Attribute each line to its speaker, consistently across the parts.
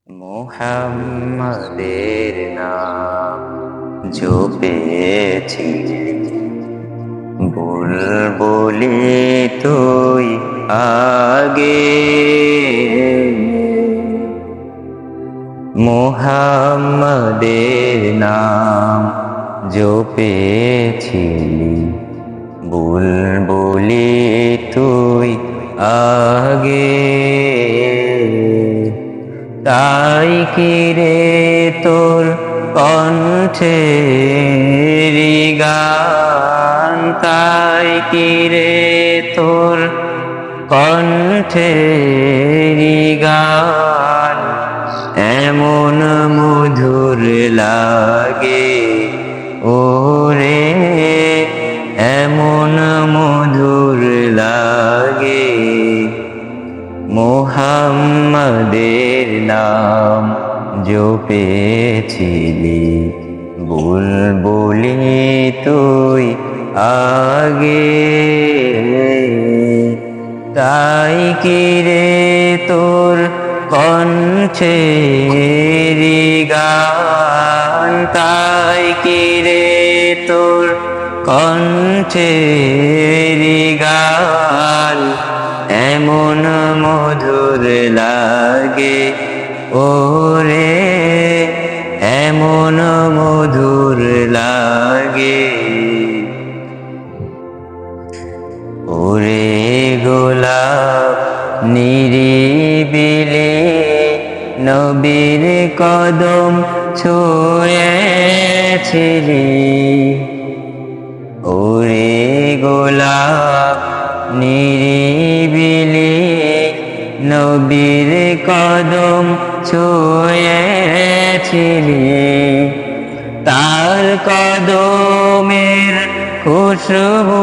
Speaker 1: মুহাম্মাদের নাম জপেছি, বুলবুলি তুই আগে। মুহাম্মাদের নাম জপেছিলি, বুলবুলি তুই আগে। তাই কিরে তোর কণ্ঠের গান, তাই কিরে তোর কণ্ঠের গান এমন মধুর লাগে ওরে, এমন মধুর লাগে। মুহাম্মাদের নাম জপেছিলি, বুলবুলি তুই আগে। তাই কিরে তোর কণ্ঠের গান, তাই কিরে তোর কণ্ঠের গান এমন মধুর লাগে ওরে, এমন মধুর লাগে। ওরে গোলাপ নিরিবিলি নবীর কদম ছুঁয়েছিলি, ওরে গোলাপ নিরিবিলি নবীর কদম ছুঁয়েছিলি। তার কদমের খুশবু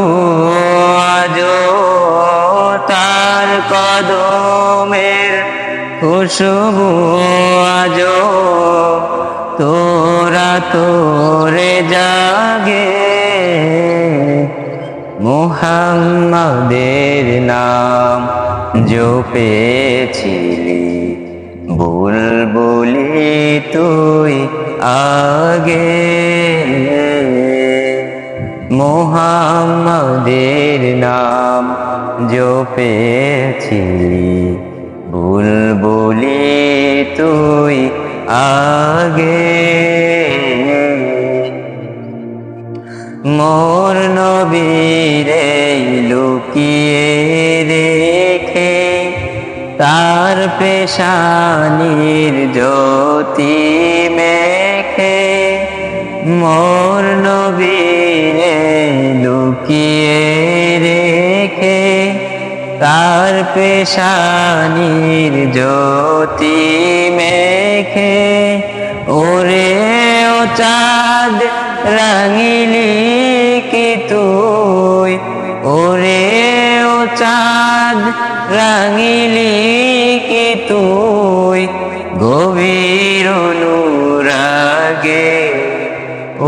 Speaker 1: আজো, তার কদমের খুশবু আজো তোরা তোরে জাগে। মুহাম্মাদের নাম জপেছিলি, বুলবুলি তুই আগে। মুহাম্মাদের নাম জপেছিলি, বুলবুলি তুই আগে। মোর নবীরে লুকিয়ে রেখে তার পেশানির জ্যোতি মেখে, মোর নবীরে লুকিয়ে রেখে তার পেশানির জ্যোতি মেখে। ওরে ও চাঁদ রাঙিলি কি তুই, ওরে ও চাঁদ রাঙিলি কি তুই গভীর অনুরাগে,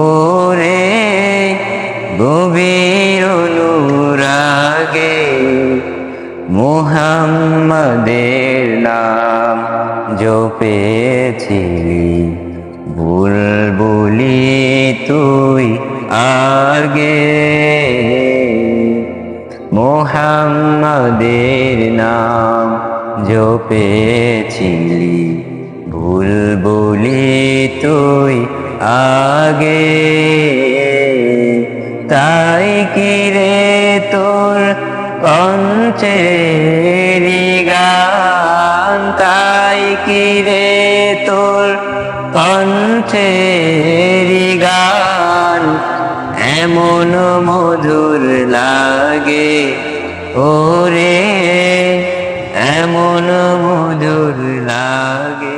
Speaker 1: ওরে গভীর অনুরাগে। মুহাম্মাদের নাম জপেছিলি, বুলবুলি তুই আগে। মুহাম্মাদের নাম জপেছিলি, বুলবুলি তুই আগে। তাই কিরে তোর কণ্ঠের গান, তাই কিরে তোর কণ্ঠের গান এমন মধুর লাগে ওরে, এমন মধুর লাগে।